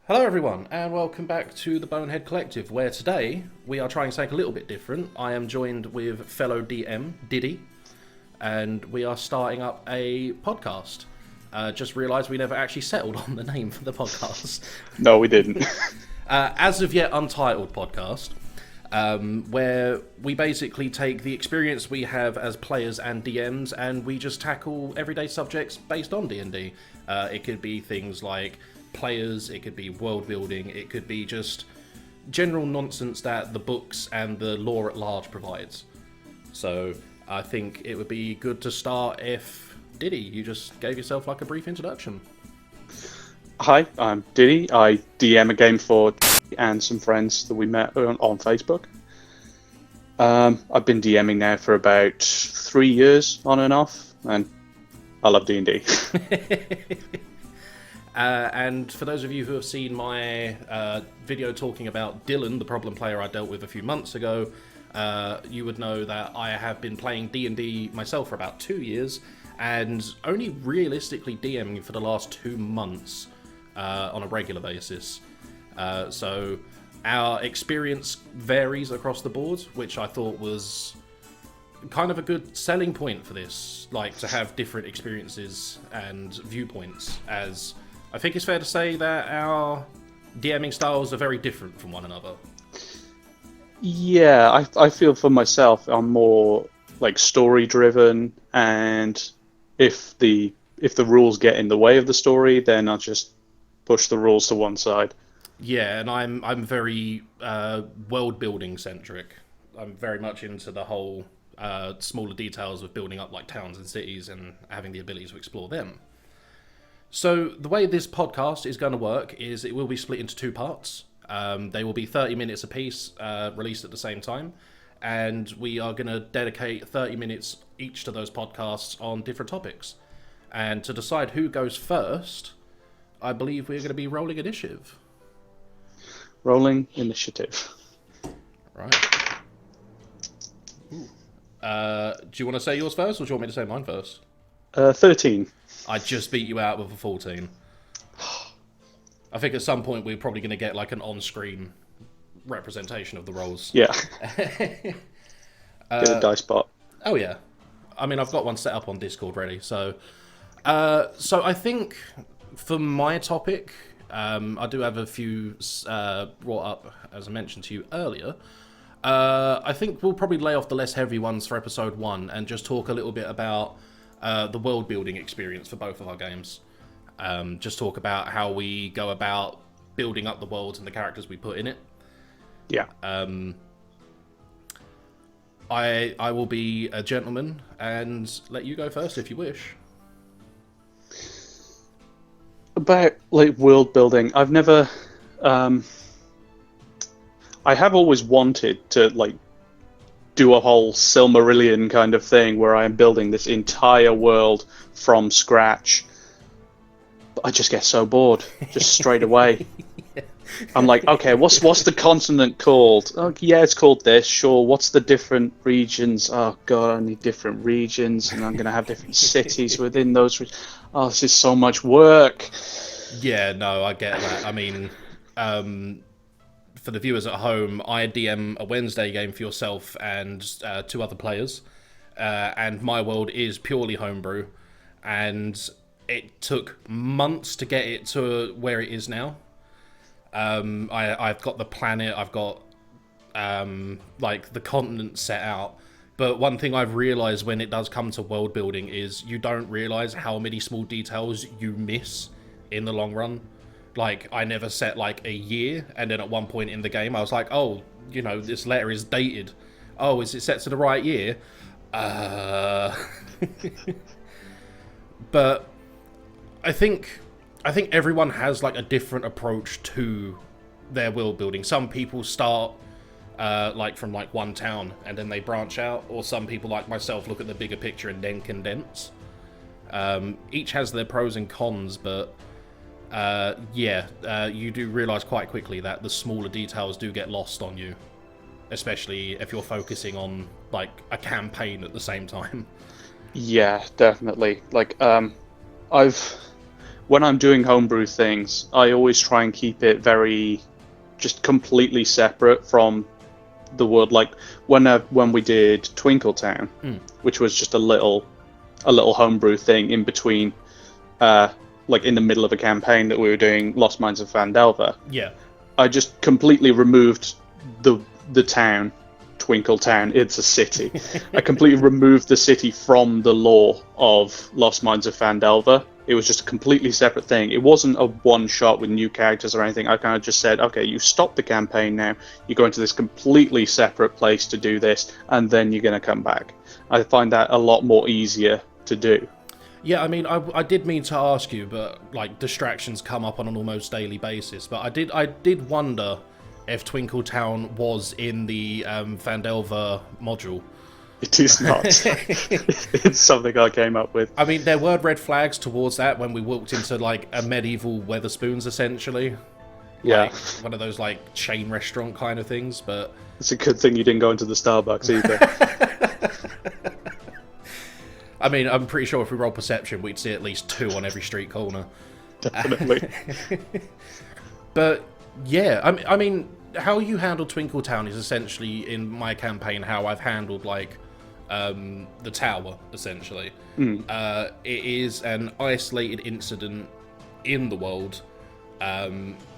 Hello everyone, and welcome back to the Bonehead Collective, where today we are trying something a little bit different. I am joined with fellow DM, Diddy, and we are starting up a podcast. Just realised we never actually settled on the name for the podcast. No, we didn't. As of yet untitled podcast, where we basically take the experience we have as players and DMs and we just tackle everyday subjects based on D&D. It could be things like players, it could be world building, it could be just general nonsense that the books and the lore at large provides. So I think it would be good to start if, Diddy, you just gave yourself like a brief introduction. Hi, I'm Diddy. I DM a game for and some friends that we met on Facebook. I've been DMing now for about 3 years on and off, and I love D&D. And for those of you who have seen my video talking about Dylan, the problem player I dealt with a few months ago, you would know that I have been playing D&D myself for about 2 years, and only realistically DMing for the last 2 months on a regular basis. So our experience varies across the board, which I thought was kind of a good selling point for this, like to have different experiences and viewpoints, as I think it's fair to say that our DMing styles are very different from one another. Yeah, I feel for myself I'm more like story driven, and if the rules get in the way of the story, then I'll just push the rules to one side. Yeah, and I'm very world building centric. I'm very much into the whole smaller details of building up like towns and cities and having the ability to explore them. So the way this podcast is going to work is it will be split into 2 parts. They will be 30 minutes apiece, released at the same time, and we are going to dedicate 30 minutes each to those podcasts on different topics. And to decide who goes first, I believe we're going to be rolling initiative. Rolling initiative. Right. Do you want to say yours first, or do you want me to say mine first? 13. I just beat you out with a 14. I think at some point we're probably going to get like an on-screen representation of the rolls. Yeah. Get a dice bot. Oh yeah. I mean, I've got one set up on Discord ready. So I think for my topic, I do have a few brought up, as I mentioned to you earlier. I think we'll probably lay off the less heavy ones for episode 1 and just talk a little bit about the world building experience for both of our games. Just talk about how we go about building up the worlds and the characters we put in it. Yeah. I will be a gentleman and let you go first if you wish. About like world building, I've never I have always wanted to like do a whole Silmarillion kind of thing where I am building this entire world from scratch. But I just get so bored, just straight away. Yeah. I'm like, okay, what's the continent called? Oh, yeah, it's called this. Sure. What's the different regions? Oh god, I need different regions, and I'm gonna have different cities within those. Oh, this is so much work. Yeah, no, I get that. I mean, for the viewers at home, I DM a Wednesday game for yourself and 2 other players, and my world is purely homebrew, and it took months to get it to where it is now. I've got the planet, I've got like the continent set out, but one thing I've realised when it does come to world building is you don't realise how many small details you miss in the long run. Like, I never set, like, a year, and then at one point in the game, I was like, oh, you know, this letter is dated. Oh, is it set to the right year? But I think everyone has, like, a different approach to their world building. Some people start, like, from, like, one town, and then they branch out, or some people, like myself, look at the bigger picture and then condense. Each has their pros and cons, but you do realise quite quickly that the smaller details do get lost on you, especially if you're focusing on like a campaign at the same time. Yeah, definitely. Like, when I'm doing homebrew things, I always try and keep it very, just completely separate from the world. Like when we did Twinkletown, which was just a little homebrew thing in between, like in the middle of a campaign that we were doing, Lost Mines of Phandelver. Yeah. I just completely removed the town, Twinkletown. It's a city. I completely removed the city from the lore of Lost Mines of Phandelver. It was just a completely separate thing. It wasn't a one-shot with new characters or anything. I kind of just said, okay, you stop the campaign now. You go into this completely separate place to do this, and then you're going to come back. I find that a lot more easier to do. Yeah, I mean, I did mean to ask you, but like distractions come up on an almost daily basis. But I did wonder if Twinkletown was in the Phandelver module. It is not. It's something I came up with. I mean, there were red flags towards that when we walked into like a medieval Weatherspoons, essentially. Yeah, like, one of those like chain restaurant kind of things. But it's a good thing you didn't go into the Starbucks either. I mean, I'm pretty sure if we roll perception, we'd see at least 2 on every street corner. Definitely. But yeah, I mean, how you handle Twinkletown is essentially in my campaign how I've handled like the tower. Essentially, it is an isolated incident in the world.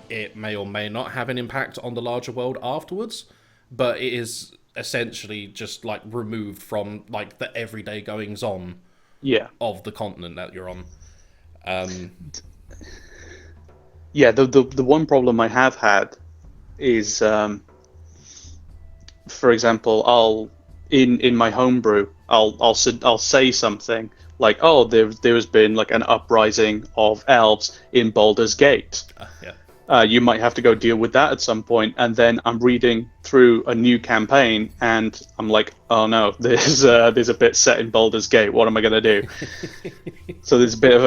It may or may not have an impact on the larger world afterwards, but it is essentially just like removed from like the everyday goings on of the continent that you're on. Yeah, the one problem I have had is, for example, I'll in my homebrew, I'll say something like, oh, there has been like an uprising of elves in Baldur's Gate. Yeah. You might have to go deal with that at some point, and then I'm reading through a new campaign, and I'm like, oh no, there's a bit set in Baldur's Gate. What am I gonna do? So there's a bit of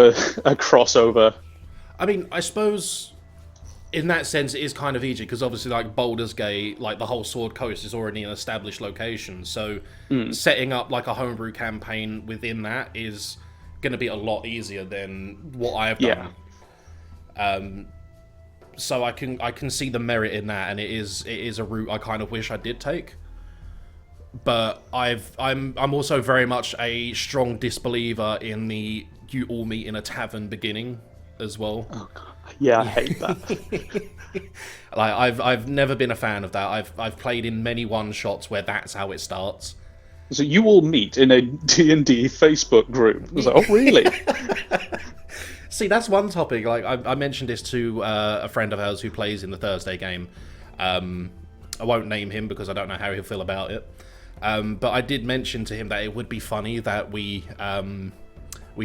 a crossover. I mean, I suppose in that sense it is kind of easy because obviously, like Baldur's Gate, like the whole Sword Coast is already an established location. So setting up like a homebrew campaign within that is going to be a lot easier than what I have done. Yeah. So I can see the merit in that, and it is a route I kind of wish I did take. But I'm also very much a strong disbeliever in the you all meet in a tavern beginning as well. Oh God. Yeah, I hate that. Like I've never been a fan of that. I've played in many one shots where that's how it starts. So you all meet in a D&D Facebook group. I was like, oh really? See, that's one topic. Like I mentioned this to a friend of ours who plays in the Thursday game. I won't name him because I don't know how he'll feel about it. But I did mention to him that it would be funny that we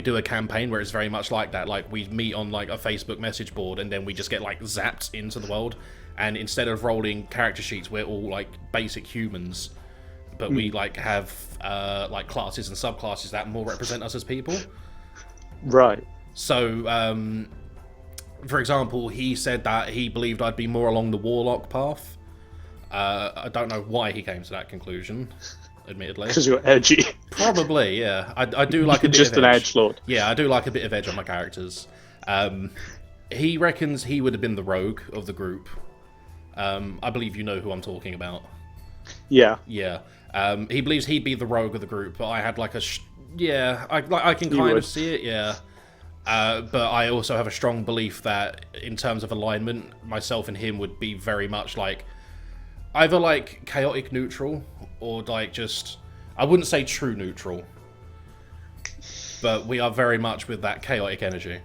do a campaign where it's very much like that. Like we meet on like a Facebook message board, and then we just get like zapped into the world. And instead of rolling character sheets, we're all like basic humans, but we like have like classes and subclasses that more represent us as people. Right. So, for example, he said that he believed I'd be more along the warlock path. I don't know why he came to that conclusion, admittedly. Because you're edgy. Probably, yeah. I do like a bit just of an edge. edgelord. Yeah, I do like a bit of edge on my characters. He reckons he would have been the rogue of the group. I believe you know who I'm talking about. Yeah. Yeah. He believes he'd be the rogue of the group, but I had like a... I can kind of see it, yeah. But I also have a strong belief that in terms of alignment, myself and him would be very much like either like chaotic neutral or like just, I wouldn't say true neutral, but we are very much with that chaotic energy.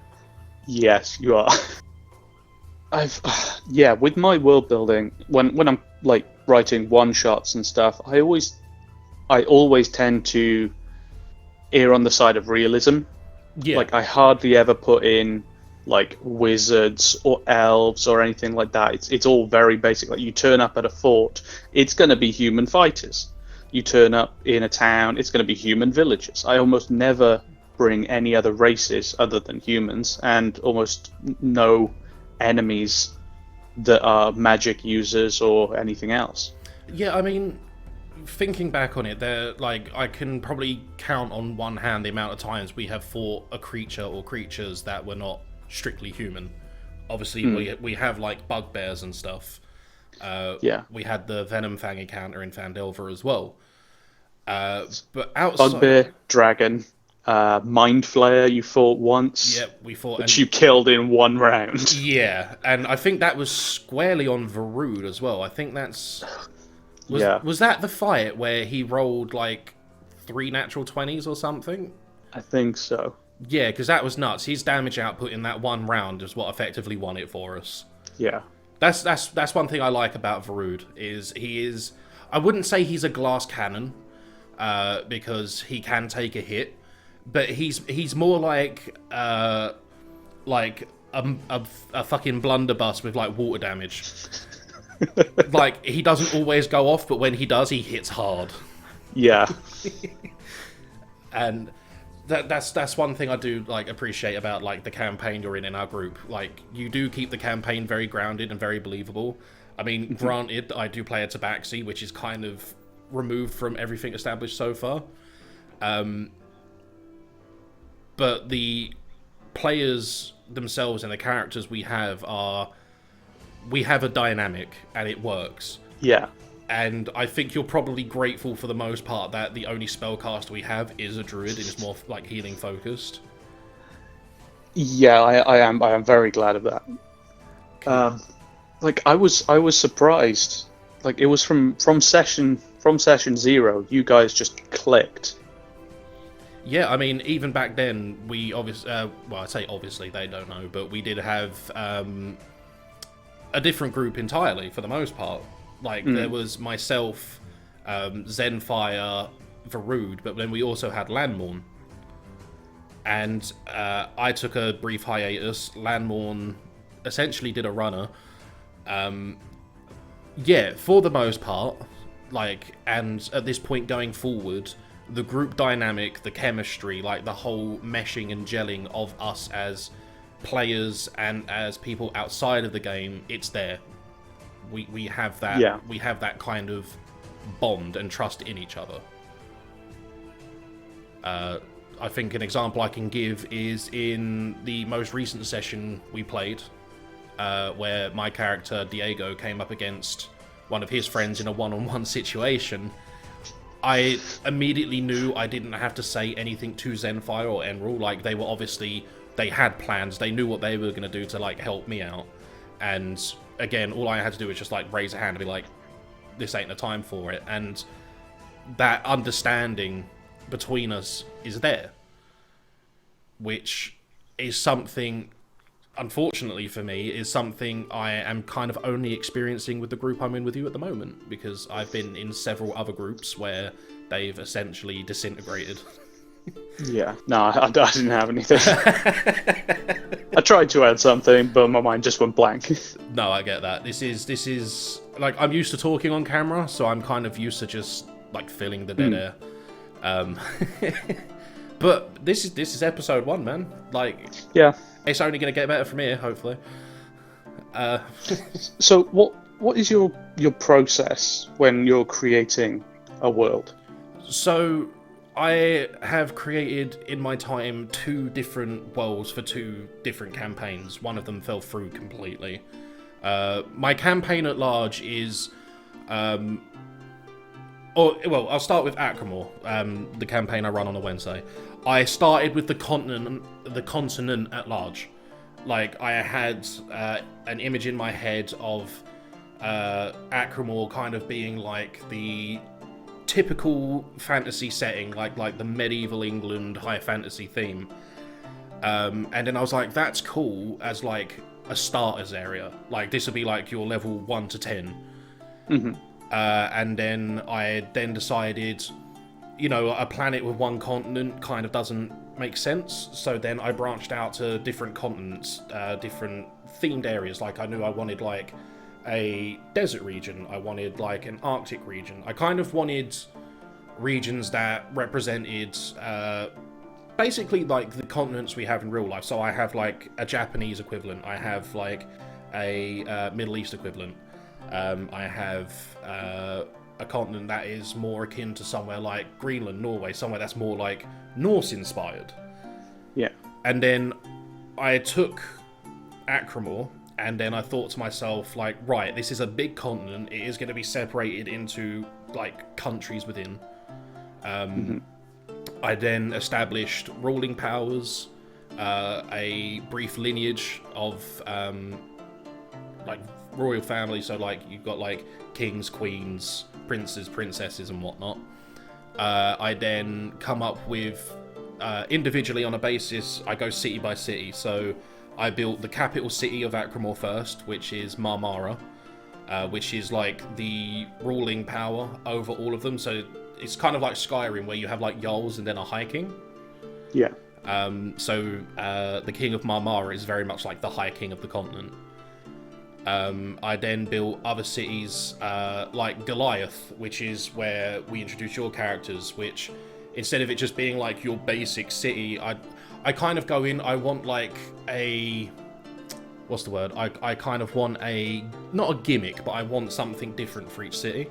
Yes, you are. With my world building, when I'm like writing one shots and stuff, I always tend to err on the side of realism. Yeah. Like I hardly ever put in like wizards or elves or anything like that. It's all very basic. Like you turn up at a fort, it's going to be human fighters. You turn up in a town, it's going to be human villagers. I almost never bring any other races other than humans, and almost no enemies that are magic users or anything else. Yeah, I mean, thinking back on it, I can probably count on one hand the amount of times we have fought a creature or creatures that were not strictly human. Obviously, we have like bugbears and stuff. We had the Venom Fang encounter in Phandelver as well. But outside, Bugbear, dragon, Mind Flayer you fought once, yeah, we fought, which you killed in one round. yeah, and I think that was squarely on Varud as well. I think that's was that the fight where he rolled like 3 natural 20s or something? I think so. Yeah, because that was nuts. His damage output in that one round is what effectively won it for us. Yeah. That's one thing I like about Varud, is he is... I wouldn't say he's a glass cannon, because he can take a hit, but he's more like a fucking blunderbuss with like water damage. Like, he doesn't always go off, but when he does, he hits hard. Yeah. And that's one thing I do like appreciate about like the campaign you're in our group. Like, you do keep the campaign very grounded and very believable. I mean, granted, I do play a tabaxi, which is kind of removed from everything established so far. But the players themselves and the characters we have a dynamic, and it works. Yeah. And I think you're probably grateful for the most part that the only spellcaster we have is a druid, and it's more like healing focused. Yeah, I am very glad of that. Okay. Like I was surprised. Like, it was from session 0, you guys just clicked. Yeah, I mean, even back then, we obviously... well, I say obviously, they don't know, but we did have a different group entirely, for the most part. Like, there was myself, Zenfire, Varud, but then we also had Landmorn. And I took a brief hiatus. Landmorn essentially did a runner. Yeah, for the most part, like, and at this point going forward, the group dynamic, the chemistry, like the whole meshing and gelling of us as players and as people outside of the game, it's there. We have that. Yeah. We have that kind of bond and trust in each other. I think an example I can give is in the most recent session we played, where my character Diego came up against one of his friends in a one-on-one situation. I immediately knew I didn't have to say anything to Zenfire or Enril. Like, they were obviously, they had plans, they knew what they were going to do to like help me out. And again, all I had to do was just like raise a hand and be like, this ain't the time for it. And that understanding between us is there, which is something, unfortunately for me, is something I am kind of only experiencing with the group I'm in with you at the moment, because I've been in several other groups where they've essentially disintegrated. Yeah, no, I didn't have anything. I tried to add something, but my mind just went blank. No, I get that. This is like, I'm used to talking on camera, so I'm kind of used to just like filling the dead air. But this is episode 1, man. Like, Yeah. it's only going to get better from here, hopefully. So what is your process when you're creating a world? So I have created in my time 2 different worlds for 2 different campaigns. One of them fell through completely. My campaign at large is... I'll start with Acromore, the campaign I run on a Wednesday. I started with the continent at large. Like, I had an image in my head of Acromore kind of being like the typical fantasy setting, like the medieval England high fantasy theme. And then I was like, that's cool as like a starters area. Like, this would be like your level 1 to 10. Mm-hmm. And then I decided, you know, a planet with 1 continent kind of doesn't make sense. So then I branched out to different continents, different themed areas. Like, I knew I wanted like a desert region. I wanted like an Arctic region. I kind of wanted regions that represented basically like the continents we have in real life. So I have like a Japanese equivalent. I have like a Middle East equivalent. I have a continent that is more akin to somewhere like Greenland, Norway, somewhere that's more like Norse inspired. Yeah. And then I took Acromore, and then I thought to myself, like, right, this is a big continent. It is going to be separated into like countries within. I then established ruling powers, a brief lineage of like royal family. So like you've got like kings, queens, princes, princesses, and whatnot. I then come up with individually on a basis. I go city by city. So I built the capital city of Acromore first, which is Marmara, which is like the ruling power over all of them. So it's kind of like Skyrim, where you have like Jarls and then a High King. Yeah. So the King of Marmara is very much like the High King of the continent. I then built other cities like Goliath, which is where we introduce your characters, which instead of it just being like your basic city, I kind of go in, I want like a... What's the word? I kind of want a... Not a gimmick, but I want something different for each city.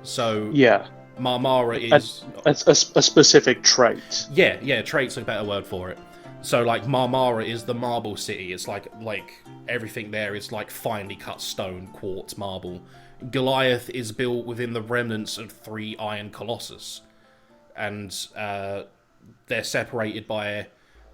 So... Yeah. Marmara is... A specific trait. Yeah, trait's a better word for it. So, like, Marmara is the marble city. It's like everything there is, like, finely cut stone, quartz, marble. Goliath is built within the remnants of 3 iron colossus. And they're separated by,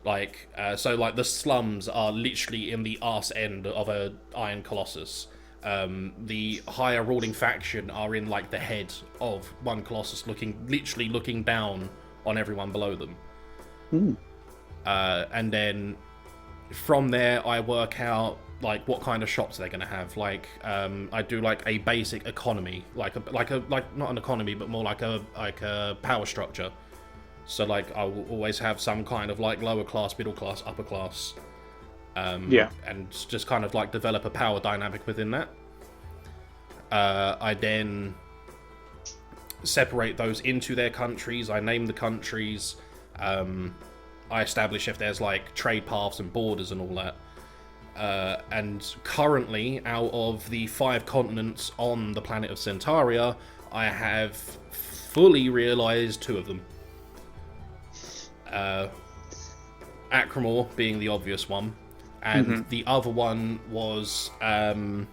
like... so, like, the slums are literally in the arse end of a iron colossus. The higher ruling faction are in like the head of one colossus, literally looking down on everyone below them. And then from there I work out like what kind of shops they're going to have. Like I do like a basic economy, like not an economy, but more like a power structure. So like I will always have some kind of like lower class, middle class, upper class. And just kind of like develop a power dynamic within that. I then separate those into their countries. I name the countries. I establish if there's like trade paths and borders and all that. And currently, out of the 5 continents on the planet of Centaria, I have fully realized 2 of them. Acromore being the obvious one. And the other one was... I'd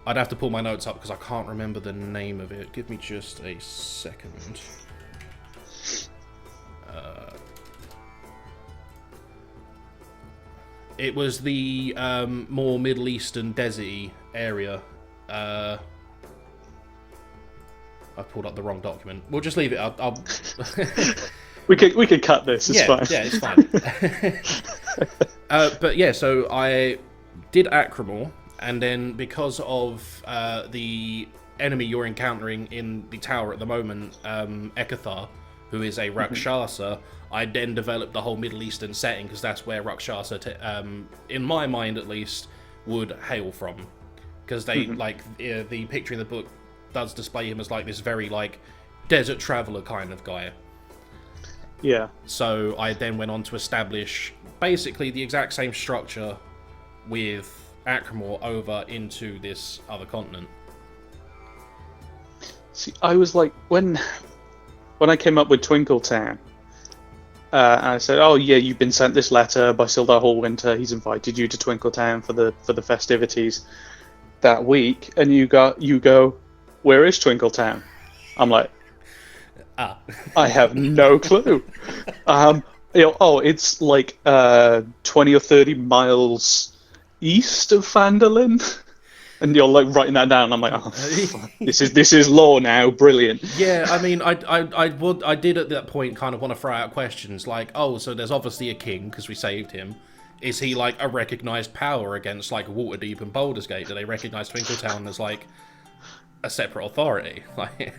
have to pull my notes up because I can't remember the name of it. Give me just a second. It was the more Middle Eastern deserty area. I pulled up the wrong document. We'll just leave it. I'll... we could cut this. It's fine. Yeah, it's fine. But yeah, so I did Acromore, and then because of the enemy you're encountering in the tower at the moment, Ekathar, who is a Rakshasa, I then developed the whole Middle Eastern setting because that's where Rakshasa, in my mind at least, would hail from. Because they the picture in the book does display him as like this very like desert traveler kind of guy. Yeah. So I then went on to establish basically the exact same structure with Acromore over into this other continent. See, I was like, when I came up with Twinkletown, and I said, "Oh yeah, you've been sent this letter by Sildar Hallwinter. He's invited you to Twinkletown for the festivities that week." And you go, "Where is Twinkletown?" I'm like, I have no clue. It's like 20 or 30 miles east of Phandalin. And you're like writing that down. I'm like, oh, fuck. This is lore now. Brilliant. Yeah, I mean, I did at that point kind of want to throw out questions like, oh, so there's obviously a king because we saved him. Is he like a recognised power against like Waterdeep and Baldur's Gate? Do they recognise Twinkletown as like a separate authority? Like,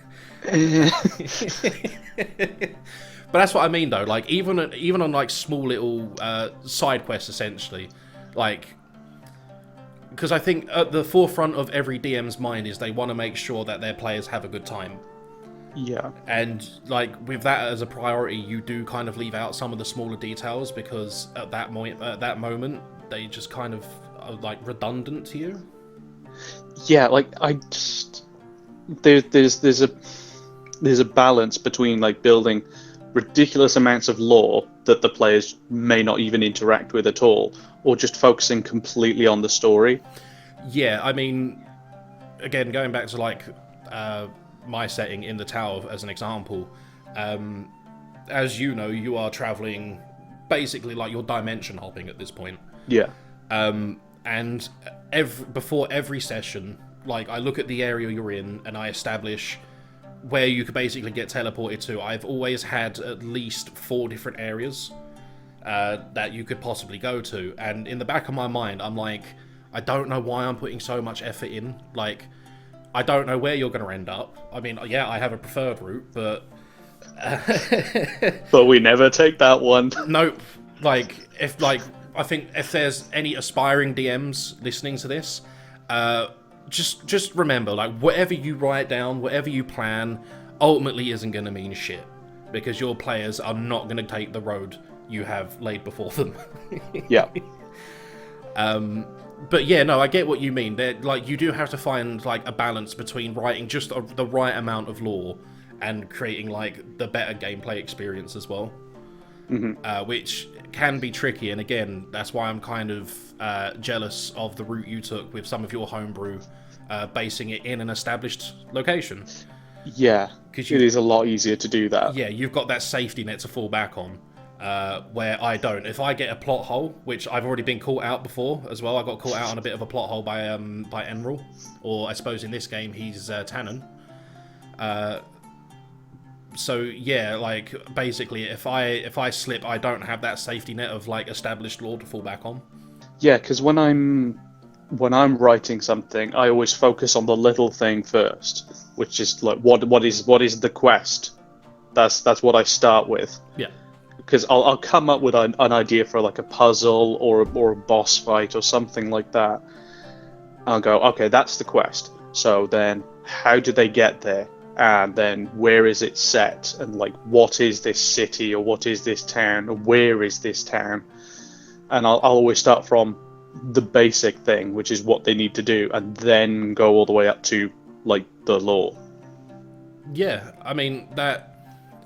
but that's what I mean though. Like even on like small little side quests, essentially, like. Because I think at the forefront of every DM's mind is they want to make sure that their players have a good time. Yeah. And, like, with that as a priority, you do kind of leave out some of the smaller details because at that moment, they just kind of are, like, redundant to you. Yeah, like, I just... There's a balance between, like, building ridiculous amounts of lore that the players may not even interact with at all, or just focusing completely on the story. Yeah, I mean, again, going back to like my setting in the tower as an example, as you know, you are traveling basically like you're dimension hopping at this point. Yeah. And before every session, like I look at the area you're in and I establish where you could basically get teleported to. I've always had at least 4 different areas that you could possibly go to, and in the back of my mind, I'm like, I don't know why I'm putting so much effort in. Like, I don't know where you're going to end up. I mean, yeah, I have a preferred route, but but we never take that one. Nope. I think if there's any aspiring DMs listening to this, just remember, like, whatever you write down, whatever you plan, ultimately isn't going to mean shit, because your players are not going to take the road you have laid before them. Yeah. But yeah, no, I get what you mean. Like, you do have to find like a balance between writing just the right amount of lore and creating like the better gameplay experience as well, which can be tricky. And again, that's why I'm kind of jealous of the route you took with some of your homebrew, basing it in an established location. Yeah, it is a lot easier to do that. Yeah, you've got that safety net to fall back on. Where I don't. If I get a plot hole, which I've already been caught out before as well, I got caught out on a bit of a plot hole by Enril, or I suppose in this game he's Tannen. So yeah, like basically, if I slip, I don't have that safety net of like established lore to fall back on. Yeah, because when I'm writing something, I always focus on the little thing first, which is like what is the quest. That's what I start with. Yeah. Because I'll come up with an idea for like a puzzle or a boss fight or something like that. I'll go, okay, that's the quest. So then, how do they get there? And then, where is it set? And like, what is this city or what is this town? Or where is this town? And I'll always start from the basic thing, which is what they need to do, and then go all the way up to like the lore. Yeah, I mean that.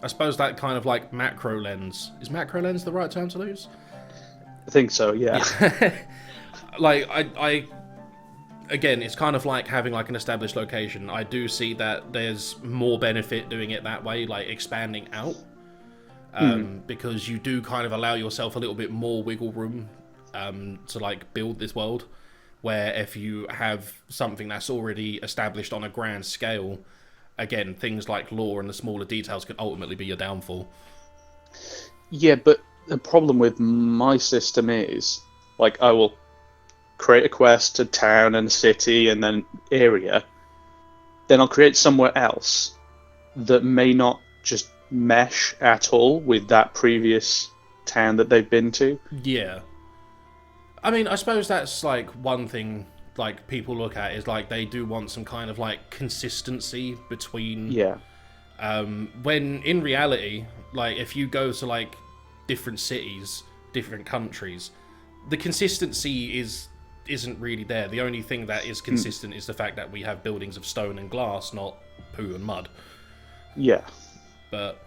I suppose that kind of like macro lens. Is macro lens the right term to use? I think so, yeah. Like, I again, it's kind of like having like an established location. I do see that there's more benefit doing it that way, like expanding out. Because you do kind of allow yourself a little bit more wiggle room to like build this world. Where if you have something that's already established on a grand scale, again, things like lore and the smaller details could ultimately be your downfall. Yeah, but the problem with my system is, like, I will create a quest to town and city and then area. Then I'll create somewhere else that may not just mesh at all with that previous town that they've been to. Yeah. I mean, I suppose that's, like, one thing like people look at is like they do want some kind of like consistency between when in reality, like if you go to like different cities, different countries, the consistency isn't really there. The only thing that is consistent is the fact that we have buildings of stone and glass, not poo and mud. Yeah. But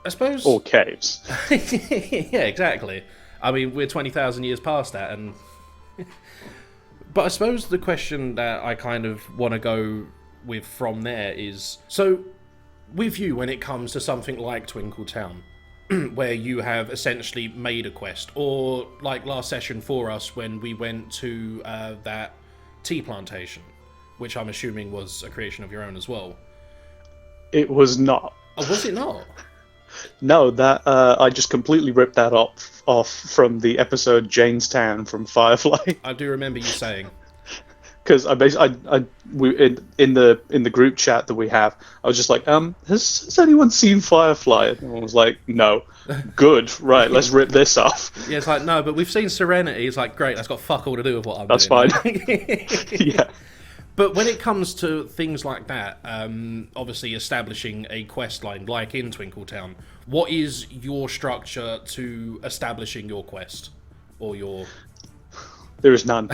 I suppose or caves. Yeah, exactly. I mean, we're 20,000 years past that, and but I suppose the question that I kind of want to go with from there is, so with you when it comes to something like Twinkle Town, where you have essentially made a quest, or like last session for us when we went to that tea plantation, which I'm assuming was a creation of your own as well. It was not. Oh, was it not? No, that I just completely ripped that off from the episode Janestown from Firefly. I do remember you saying. Because in the group chat that we have, I was just like, has anyone seen Firefly? And everyone was like, no. Good, right? Let's rip this off. Yeah, it's like, no, but we've seen Serenity. It's like, great, that's got fuck all to do with what I'm doing. That's fine. Yeah. But when it comes to things like that, obviously establishing a quest line, like in Twinkle Town, what is your structure to establishing your quest? Or your... There is none.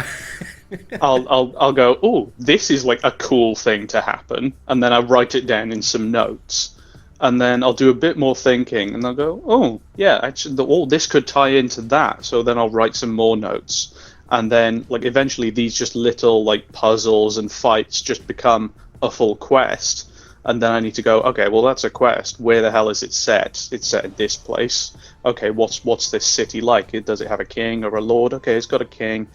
I'll go, oh, this is like a cool thing to happen, and then I write it down in some notes. and then I'll do a bit more thinking, and I'll go, oh yeah, actually, this could tie into that. So then I'll write some more notes, and then like eventually these just little like puzzles and fights just become a full quest. And then I need to go, okay, well that's a quest. Where the hell is it set? It's set in this place. Okay, what's this city like? Does it have a king or a lord? Okay, it's got a king.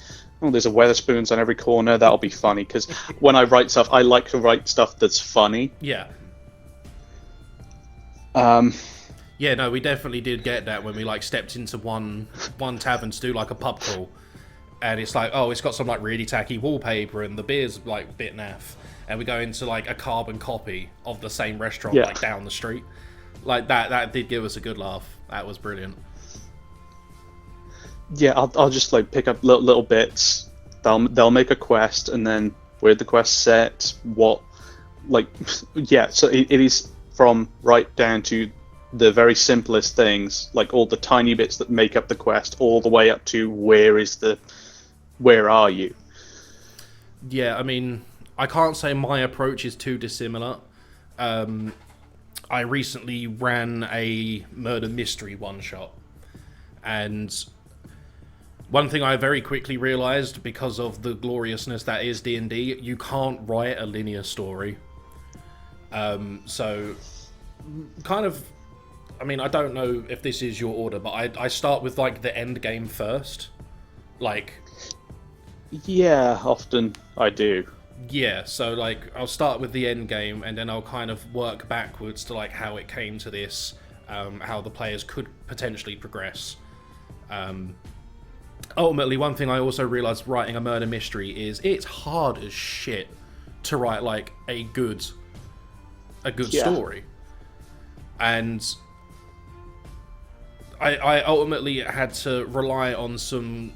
Oh, there's a Weatherspoons on every corner. That'll be funny, because when I write stuff, I like to write stuff that's funny. Yeah. Um, Yeah, no, we definitely did get that when we like stepped into one tavern to do like a pub crawl, and it's like, oh, it's got some like really tacky wallpaper and the beer's like a bit naff, and we go into like a carbon copy of the same restaurant like down the street, like that did give us a good laugh. That was brilliant. Yeah, I'll just like pick up little bits. They'll make a quest, and then where the quest set, what, like, yeah. So it is from right down to the very simplest things, like all the tiny bits that make up the quest, all the way up to where are you? Yeah, I mean, I can't say my approach is too dissimilar. I recently ran a murder mystery one-shot, and one thing I very quickly realised, because of the gloriousness that is D&D, you can't write a linear story. So, kind of, I mean, I don't know if this is your order, but I start with, like, the end game first. Like... Yeah, often I do. Yeah, so, like, I'll start with the end game, and then I'll kind of work backwards to, like, how it came to this, how the players could potentially progress. Ultimately, one thing I also realised writing a murder mystery is it's hard as shit to write, like, a good story. And I ultimately had to rely on some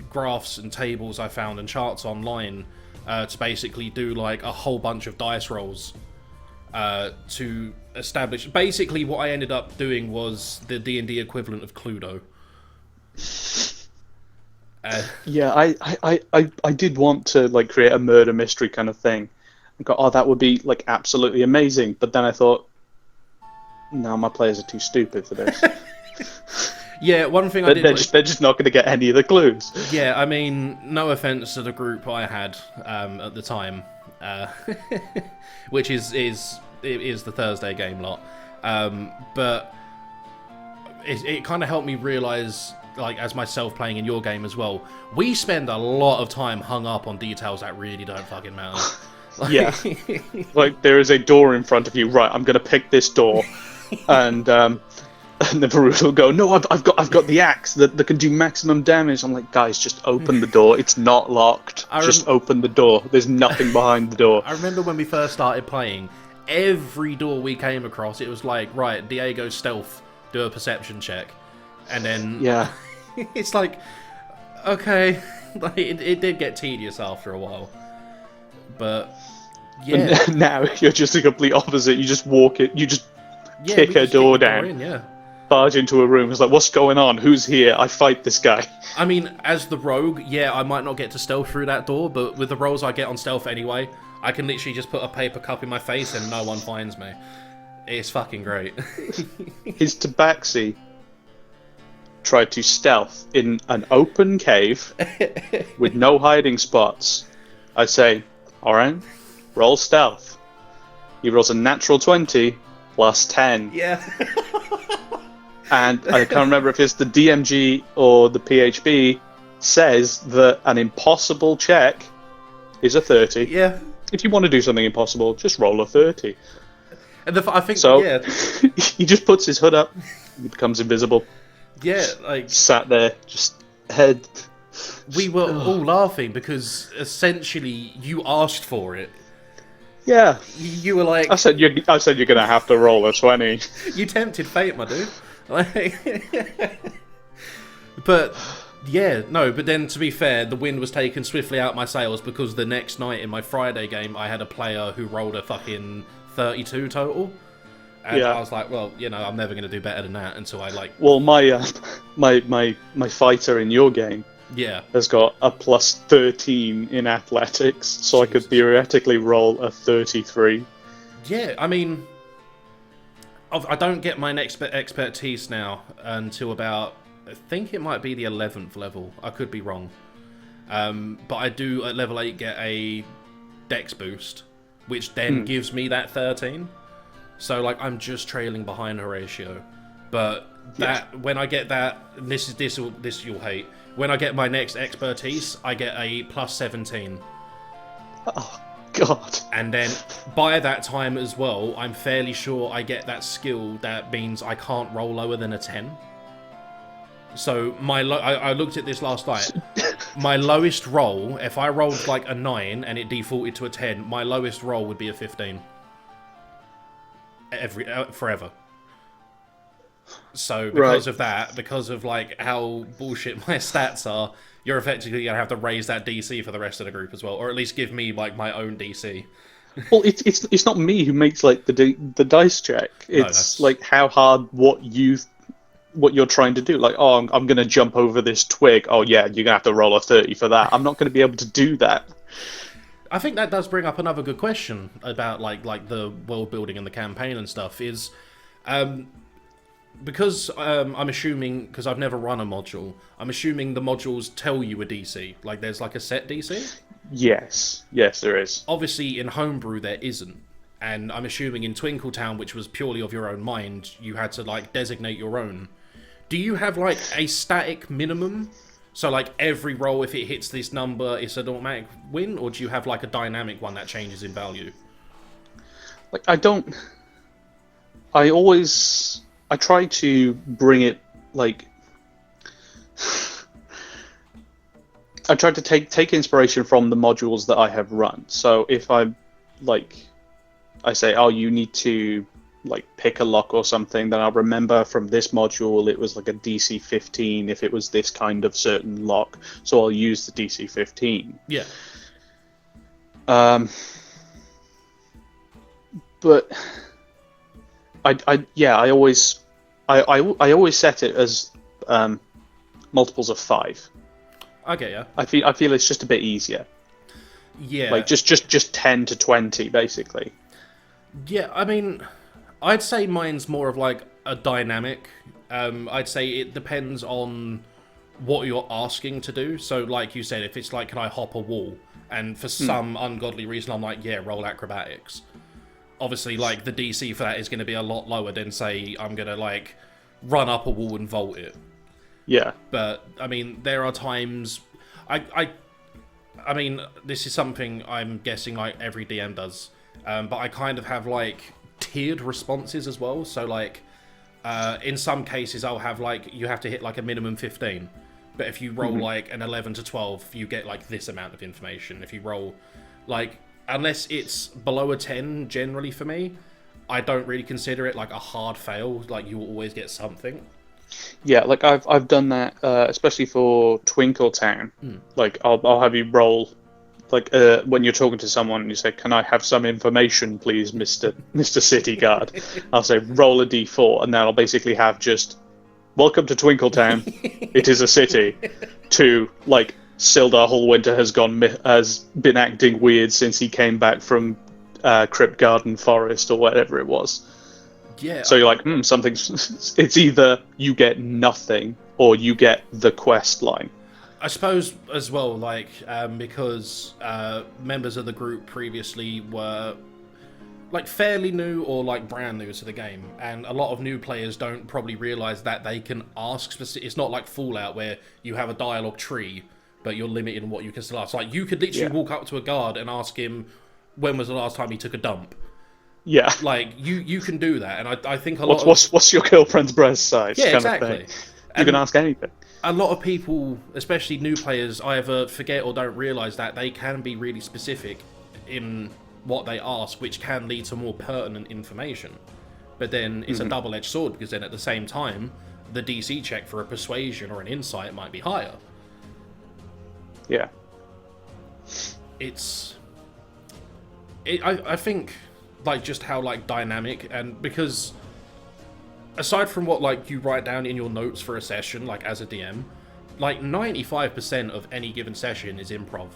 graphs and tables I found and charts online to basically do, like, a whole bunch of dice rolls to establish... Basically, what I ended up doing was the D&D equivalent of Cluedo. Yeah, I did want to like create a murder mystery kind of thing. I got, oh, that would be like absolutely amazing. But then I thought, no, my players are too stupid for this. Yeah, one thing they're just not going to get any of the clues. Yeah, I mean, no offense to the group I had at the time, which is the Thursday game lot, but it kind of helped me realize, like, as myself playing in your game as well, we spend a lot of time hung up on details that really don't fucking matter. Like... Yeah, like there is a door in front of you. Right, I'm gonna pick this door, and the Varut will go, no, I've got the axe that can do maximum damage. I'm like, guys, just open the door. It's not locked. Just open the door. There's nothing behind the door. I remember when we first started playing, every door we came across, it was like, right, Diego stealth, do a perception check. And then yeah, it's like, okay, like it did get tedious after a while, but yeah. And now you're just the complete opposite. You just walk it. You just kick a door down. Barge into a room. It's like, what's going on? Who's here? I fight this guy. I mean, as the rogue, yeah, I might not get to stealth through that door, but with the rolls I get on stealth anyway, I can literally just put a paper cup in my face and no one finds me. It's fucking great. His tabaxi tried to stealth in an open cave with no hiding spots. I say, alright, roll stealth. He rolls a natural 20 plus 10. Yeah. And I can't remember if it's the DMG or the PHB says that an impossible check is a 30. Yeah. If you want to do something impossible, just roll a 30. And I think so. Yeah. He just puts his hood up. He becomes invisible. Yeah, like sat there, just head. We were all laughing because essentially you asked for it. Yeah. You were like, I said you're gonna have to roll a 20. You tempted fate, my dude. But yeah, no. But then, to be fair, the wind was taken swiftly out my sails because the next night in my Friday game, I had a player who rolled a fucking 32 total. And I was like, well, you know, I'm never going to do better than that until I, like... Well, my fighter in your game has got a plus 13 in athletics, so Jesus. I could theoretically roll a 33. Yeah, I mean... I don't get my next expertise now until about, I think it might be the 11th level. I could be wrong. But I do at level 8 get a dex boost, which then gives me that 13. So like I'm just trailing behind Horatio. But when I get that, this you'll hate. When I get my next expertise, I get a plus 17. Oh God. And then by that time as well, I'm fairly sure I get that skill that means I can't roll lower than a 10. So I looked at this last night. My lowest roll, if I rolled like a 9 and it defaulted to a 10, my lowest roll would be a 15. Forever. So because of that, because of like how bullshit my stats are, you're effectively gonna have to raise that DC for the rest of the group as well, or at least give me like my own DC. Well, it's not me who makes like the dice check. It's like how hard what you're trying to do. Like, oh, I'm going to jump over this twig. Oh yeah, you're going to have to roll a 30 for that. I'm not going to be able to do that. I think that does bring up another good question about like the world building and the campaign and stuff. Is because I'm assuming, because I've never run a module, I'm assuming the modules tell you a DC. Like there's like a set DC? Yes, there is. Obviously in Homebrew there isn't. And I'm assuming in Twinkletown, which was purely of your own mind, you had to like designate your own. Do you have like a static minimum? So like every roll, if it hits this number, it's an automatic win? Or do you have like a dynamic one that changes in value? Like I try to bring it like I try to take inspiration from the modules that I have run. So if I say, oh, you need to like pick a lock or something, then I'll remember from this module it was like a DC 15 if it was this kind of certain lock. So I'll use the DC 15. Yeah. But I always set it as multiples of 5. Okay, yeah. I feel it's just a bit easier. Yeah. Like just 10 to 20 basically. Yeah, I mean, I'd say mine's more of like a dynamic. I'd say it depends on what you're asking to do. So like you said, if it's like, can I hop a wall? And for some ungodly reason, I'm like, yeah, roll acrobatics. Obviously, like, the DC for that is going to be a lot lower than, say, I'm going to, like, run up a wall and vault it. Yeah. But, I mean, there are times... I mean, this is something I'm guessing, like, every DM does. But I kind of have, like, tiered responses as well. So, like, in some cases, I'll have, like, you have to hit, like, a minimum 15. But if you roll, like, an 11 to 12, you get, like, this amount of information. If you roll, like... Unless it's below a 10, generally for me, I don't really consider it like a hard fail. Like, you will always get something. Yeah, like I've done that, especially for Twinkletown. Like, I'll have you roll, like when you're talking to someone and you say, "Can I have some information, please, Mister City Guard?" I'll say, "Roll a d4," and then I'll basically have just, "Welcome to Twinkletown. It is a city." To like. Sildar Hallwinter has been acting weird since he came back from Crypt Garden Forest or whatever it was. Yeah. So you're like, something's... It's either you get nothing or you get the quest line. I suppose as well, like, because members of the group previously were like fairly new or like brand new to the game, and a lot of new players don't probably realise that they can ask specific... It's not like Fallout where you have a dialogue tree, but you're limited in what you can still ask. Like, you could literally walk up to a guard and ask him when was the last time he took a dump. Yeah. Like, you can do that, and I think what's your girlfriend's breast size? Yeah, kind exactly. Of thing. You can ask anything. A lot of people, especially new players, either forget or don't realise that they can be really specific in what they ask, which can lead to more pertinent information. But then it's a double-edged sword, because then at the same time, the DC check for a persuasion or an insight might be higher. Yeah. I think, like, just how, like, dynamic, and because aside from what, like, you write down in your notes for a session, like, as a DM, like, 95% of any given session is improv.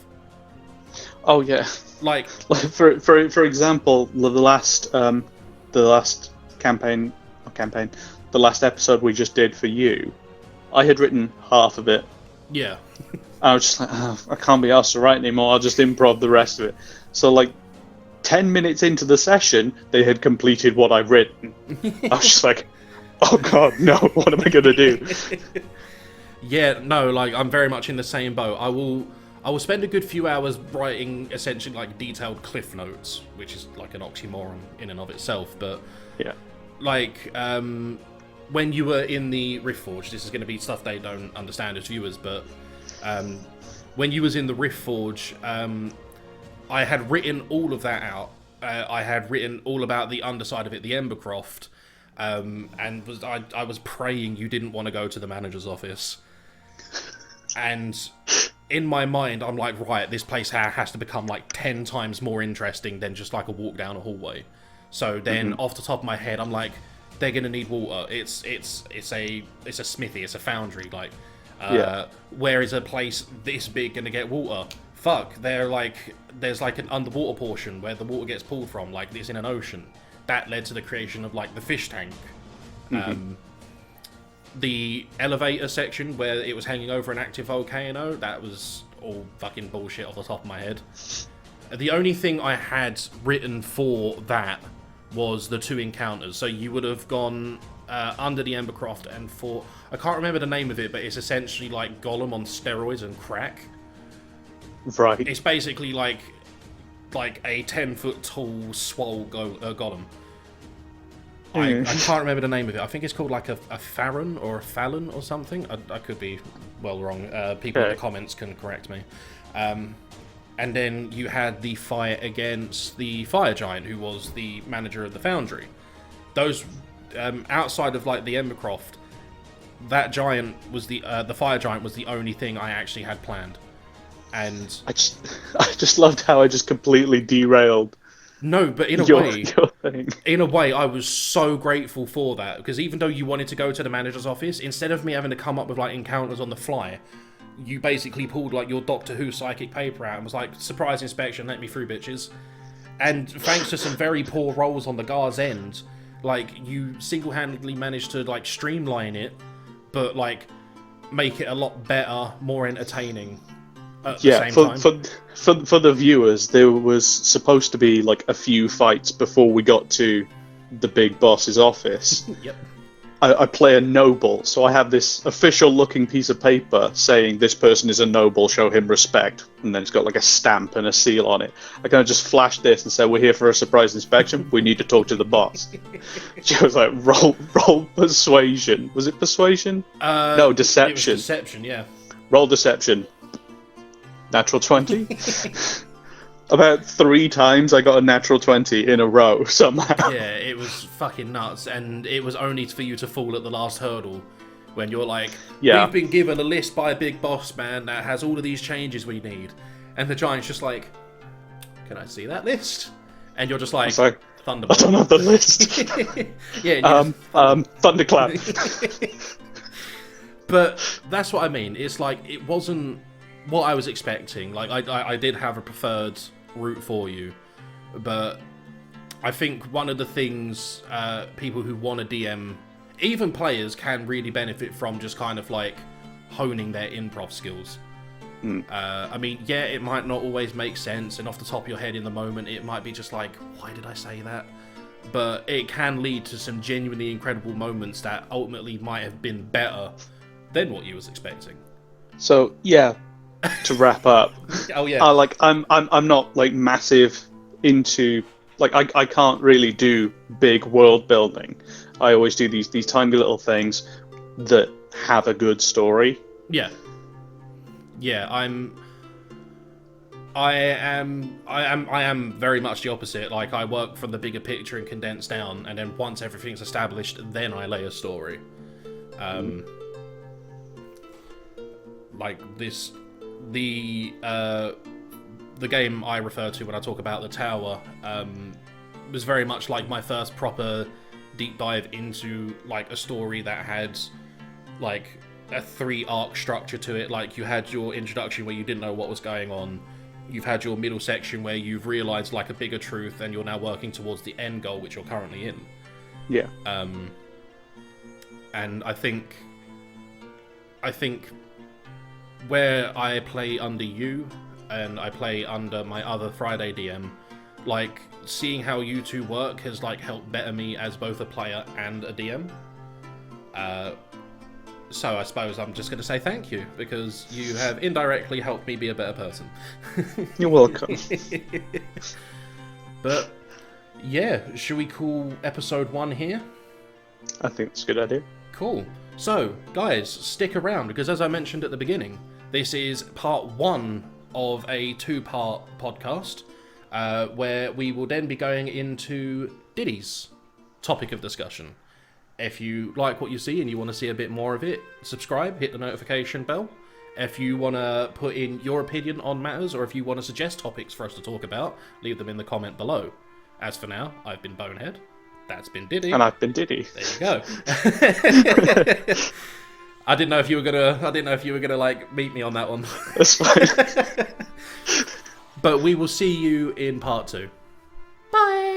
Oh, yeah. Like for example, the last campaign campaign, the last episode we just did for you, I had written half of it. Yeah. I was just like, oh, I can't be asked to write anymore. I'll just improv the rest of it. So like 10 minutes into the session, they had completed what I've written. I was just like, oh god, no, what am I going to do? Yeah, no, like, I'm very much in the same boat. I will spend a good few hours writing essentially like detailed cliff notes, which is like an oxymoron in and of itself, but Yeah. like when you were in the Riftforge, this is going to be stuff they don't understand as viewers, but when you was in the Riftforge, I had written all of that out. I had written all about the underside of it, the Embercroft, and I was praying you didn't want to go to the manager's office. And in my mind, I'm like, right, this place has to become like 10 times more interesting than just like a walk down a hallway. So then, off the top of my head, I'm like, they're gonna need water. It's a smithy, it's a foundry. Like, where is a place this big gonna get water? Fuck, there's like an underwater portion where the water gets pulled from. Like, it's in an ocean. That led to the creation of like the fish tank. The elevator section where it was hanging over an active volcano, that was all fucking bullshit off the top of my head. The only thing I had written for that was the 2 encounters. So you would have gone under the Embercroft and fought... I can't remember the name of it, but it's essentially like Gollum on steroids and crack. Right. It's basically like a 10-foot tall swole Gollum. I can't remember the name of it. I think it's called like a Farron or a Fallon or something. I could be well wrong. People in the comments can correct me. And then you had the fight against the Fire Giant, who was the manager of the Foundry. Those, outside of like the Embercroft, that giant was the Fire Giant was the only thing I actually had planned. And I just loved how I just completely derailed. No, but in a way, I was so grateful for that, because even though you wanted to go to the manager's office, instead of me having to come up with like encounters on the fly, you basically pulled like your Doctor Who psychic paper out and was like, surprise inspection, let me through, bitches. And thanks to some very poor rolls on the guard's end, like, you single-handedly managed to like streamline it, but like make it a lot better, more entertaining. For the viewers, there was supposed to be like a few fights before we got to the big boss's office. Yep. I play a noble, so I have this official-looking piece of paper saying this person is a noble, show him respect, and then it's got like a stamp and a seal on it. I kind of just flashed this and said, "We're here for a surprise inspection. We need to talk to the boss." She was like, "Roll persuasion." Was it persuasion? No, deception. It was deception, yeah. Roll deception. Natural 20? About 3 times I got a natural 20 in a row somehow. Yeah, it was fucking nuts, and it was only for you to fall at the last hurdle when you're like, we've been given a list by a big boss man that has all of these changes we need. And the giant's just like, can I see that list? And you're just like, Thunderbolt. I don't have the list. Yeah. Thunderclap. But that's what I mean. It's like, it wasn't what I was expecting. Like, I did have a preferred route for you, but I think one of the things people who want to DM, even players, can really benefit from just kind of like honing their improv skills. I mean, yeah, it might not always make sense, and off the top of your head in the moment, it might be just like, why did I say that? But it can lead to some genuinely incredible moments that ultimately might have been better than what you was expecting. So, yeah. To wrap up, oh yeah, I'm not like massive into like I can't really do big world building. I always do these tiny little things that have a good story. Yeah, I am very much the opposite. Like, I work from the bigger picture and condense down, and then once everything's established, then I lay a story. Like this. The game I refer to when I talk about the tower was very much like my first proper deep dive into like a story that had like a 3-arc structure to it. Like, you had your introduction where you didn't know what was going on. You've had your middle section where you've realized like a bigger truth, and you're now working towards the end goal, which you're currently in. Yeah. And I think where I play under you and I play under my other Friday DM, like seeing how you two work has like helped better me as both a player and a DM. So I suppose I'm just going to say thank you, because you have indirectly helped me be a better person. You're welcome. But yeah, should we call episode 1 here? I think it's a good idea. Cool. So, guys, stick around, because as I mentioned at the beginning, this is part 1 of a 2-part podcast, where we will then be going into Diddy's topic of discussion. If you like what you see and you want to see a bit more of it, subscribe, hit the notification bell. If you want to put in your opinion on matters, or if you want to suggest topics for us to talk about, leave them in the comment below. As for now, I've been Bonehead. That's been Diddy. And I've been Diddy. There you go. I didn't know if you were gonna like meet me on that one. That's fine. But we will see you in part 2. Bye.